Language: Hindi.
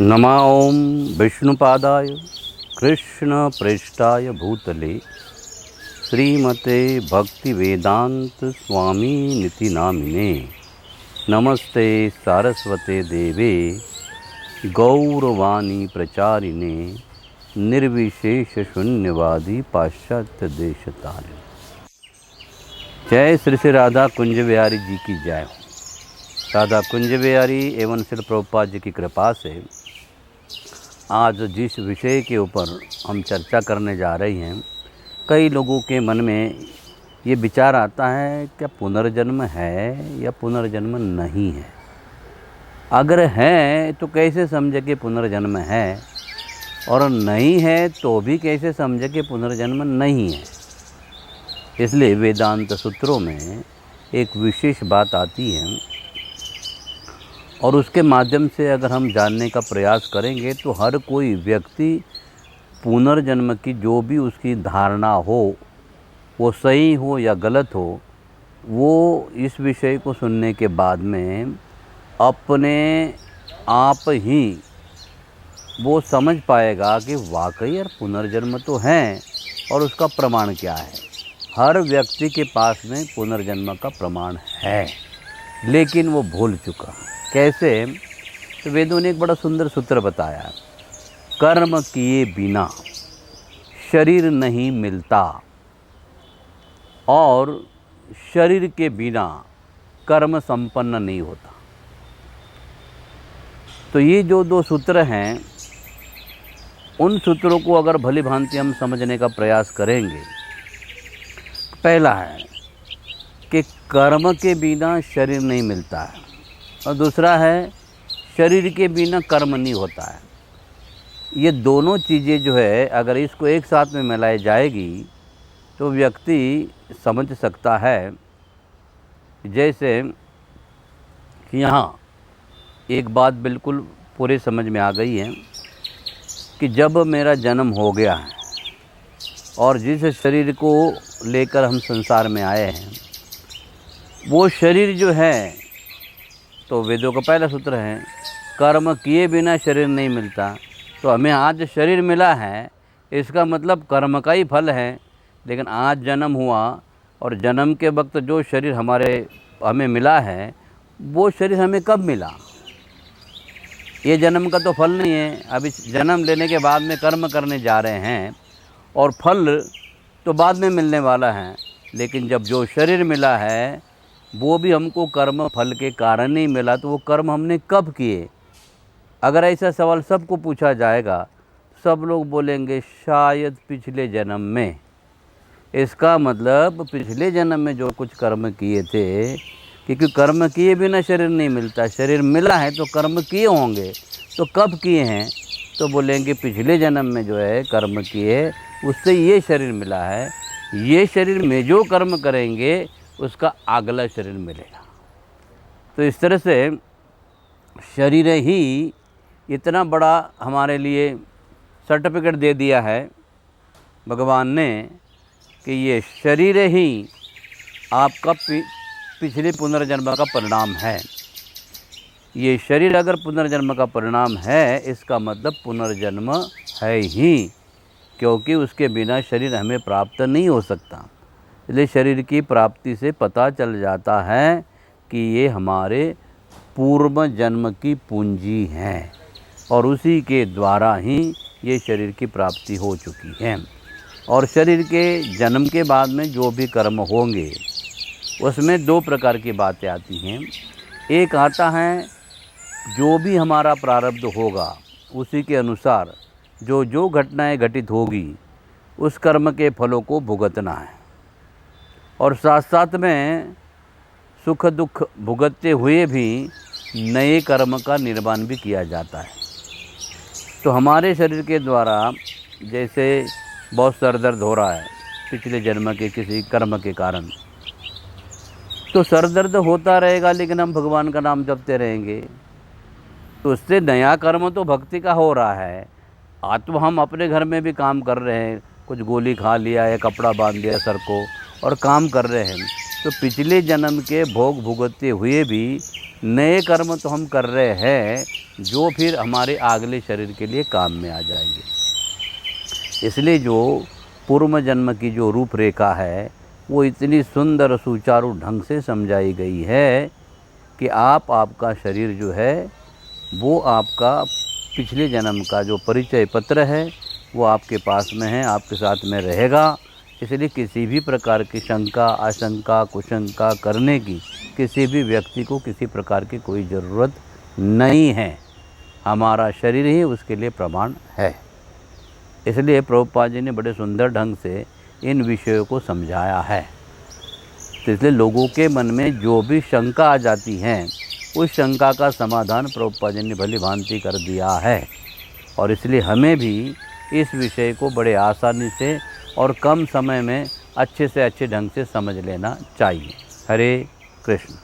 नमः ओं विष्णुपादाय कृष्णप्रेष्ठाय भूतले श्रीमते भक्तिवेदांत स्वामी निति नामिने नमस्ते सारस्वते देवे गौरवाणी प्रचारिणे निर्विशेष शून्यवादी पाश्चात्य देशतारिणे। जय श्री श्री राधा कुंज बिहारी जी की जय हो। राधा कुंज बिहारी एवं श्री प्रभुपाद जी की कृपा से आज जिस विषय के ऊपर हम चर्चा करने जा रहे हैं, कई लोगों के मन में ये विचार आता है क्या पुनर्जन्म है या पुनर्जन्म नहीं है। अगर है तो कैसे समझे कि पुनर्जन्म है, और नहीं है तो भी कैसे समझे कि पुनर्जन्म नहीं है। इसलिए वेदांत सूत्रों में एक विशेष बात आती है और उसके माध्यम से अगर हम जानने का प्रयास करेंगे तो हर कोई व्यक्ति पुनर्जन्म की जो भी उसकी धारणा हो, वो सही हो या गलत हो, वो इस विषय को सुनने के बाद में अपने आप ही वो समझ पाएगा कि वाकई यार पुनर्जन्म तो है और उसका प्रमाण क्या है। हर व्यक्ति के पास में पुनर्जन्म का प्रमाण है, लेकिन वो भूल चुका। कैसे? तो वेदों ने एक बड़ा सुंदर सूत्र बताया, कर्म किए बिना शरीर नहीं मिलता और शरीर के बिना कर्म संपन्न नहीं होता। तो ये जो दो सूत्र हैं, उन सूत्रों को अगर भली भांति हम समझने का प्रयास करेंगे, पहला है कि कर्म के बिना शरीर नहीं मिलता है, और दूसरा है शरीर के बिना कर्म नहीं होता है। ये दोनों चीज़ें जो है अगर इसको एक साथ में मिलाई जाएगी तो व्यक्ति समझ सकता है। जैसे कि यहाँ एक बात बिल्कुल पूरे समझ में आ गई है कि जब मेरा जन्म हो गया है और जिस शरीर को लेकर हम संसार में आए हैं, वो शरीर जो है, तो वेदों का पहला सूत्र है कर्म किए बिना शरीर नहीं मिलता। तो हमें आज शरीर मिला है, इसका मतलब कर्म का ही फल है। लेकिन आज जन्म हुआ और जन्म के वक्त जो शरीर हमें मिला है, वो शरीर हमें कब मिला? ये जन्म का तो फल नहीं है। अभी जन्म लेने के बाद में कर्म करने जा रहे हैं और फल तो बाद में मिलने वाला है। लेकिन जब जो शरीर मिला है वो भी हमको कर्म फल के कारण नहीं मिला, तो वो कर्म हमने कब किए? अगर ऐसा सवाल सबको पूछा जाएगा, सब लोग बोलेंगे शायद पिछले जन्म में। इसका मतलब पिछले जन्म में जो कुछ कर्म किए थे, क्योंकि कर्म किए बिना शरीर नहीं मिलता। शरीर मिला है तो कर्म किए होंगे, तो कब किए हैं? तो बोलेंगे पिछले जन्म में जो है कर्म किए, उससे ये शरीर मिला है। ये शरीर में जो कर्म करेंगे उसका अगला शरीर मिलेगा। तो इस तरह से शरीर ही इतना बड़ा हमारे लिए सर्टिफिकेट दे दिया है भगवान ने कि ये शरीर ही आपका पिछले पुनर्जन्म का परिणाम है। ये शरीर अगर पुनर्जन्म का परिणाम है, इसका मतलब पुनर्जन्म है ही, क्योंकि उसके बिना शरीर हमें प्राप्त नहीं हो सकता। इसलिए शरीर की प्राप्ति से पता चल जाता है कि ये हमारे पूर्व जन्म की पूंजी है और उसी के द्वारा ही ये शरीर की प्राप्ति हो चुकी है। और शरीर के जन्म के बाद में जो भी कर्म होंगे उसमें दो प्रकार की बातें आती हैं। एक आता है जो भी हमारा प्रारब्ध होगा उसी के अनुसार जो जो घटनाएं घटित होगी उस कर्म के फलों को भुगतना है, और साथ साथ में सुख दुख भुगतते हुए भी नए कर्म का निर्माण भी किया जाता है। तो हमारे शरीर के द्वारा जैसे बहुत सर दर्द हो रहा है पिछले जन्म के किसी कर्म के कारण, तो सर दर्द होता रहेगा, लेकिन हम भगवान का नाम जपते रहेंगे, तो उससे नया कर्म तो भक्ति का हो रहा है। आज तो हम अपने घर में भी काम कर रहे हैं, कुछ गोली खा लिया है, कपड़ा बांध दिया सर को और काम कर रहे हैं, तो पिछले जन्म के भोग भुगतते हुए भी नए कर्म तो हम कर रहे हैं जो फिर हमारे अगले शरीर के लिए काम में आ जाएंगे। इसलिए जो पूर्व जन्म की जो रूपरेखा है वो इतनी सुंदर सुचारू ढंग से समझाई गई है कि आपका शरीर जो है वो आपका पिछले जन्म का जो परिचय पत्र है वो आपके पास में है, आपके साथ में रहेगा। इसलिए किसी भी प्रकार की शंका, आशंका, कुशंका करने की किसी भी व्यक्ति को किसी प्रकार की कोई ज़रूरत नहीं है। हमारा शरीर ही उसके लिए प्रमाण है। इसलिए प्रभुपाद जी ने बड़े सुंदर ढंग से इन विषयों को समझाया है। तो इसलिए लोगों के मन में जो भी शंका आ जाती हैं उस शंका का समाधान प्रभुपाद जी ने भली भांति कर दिया है। और इसलिए हमें भी इस विषय को बड़े आसानी से और कम समय में अच्छे से अच्छे ढंग से समझ लेना चाहिए। हरे कृष्ण।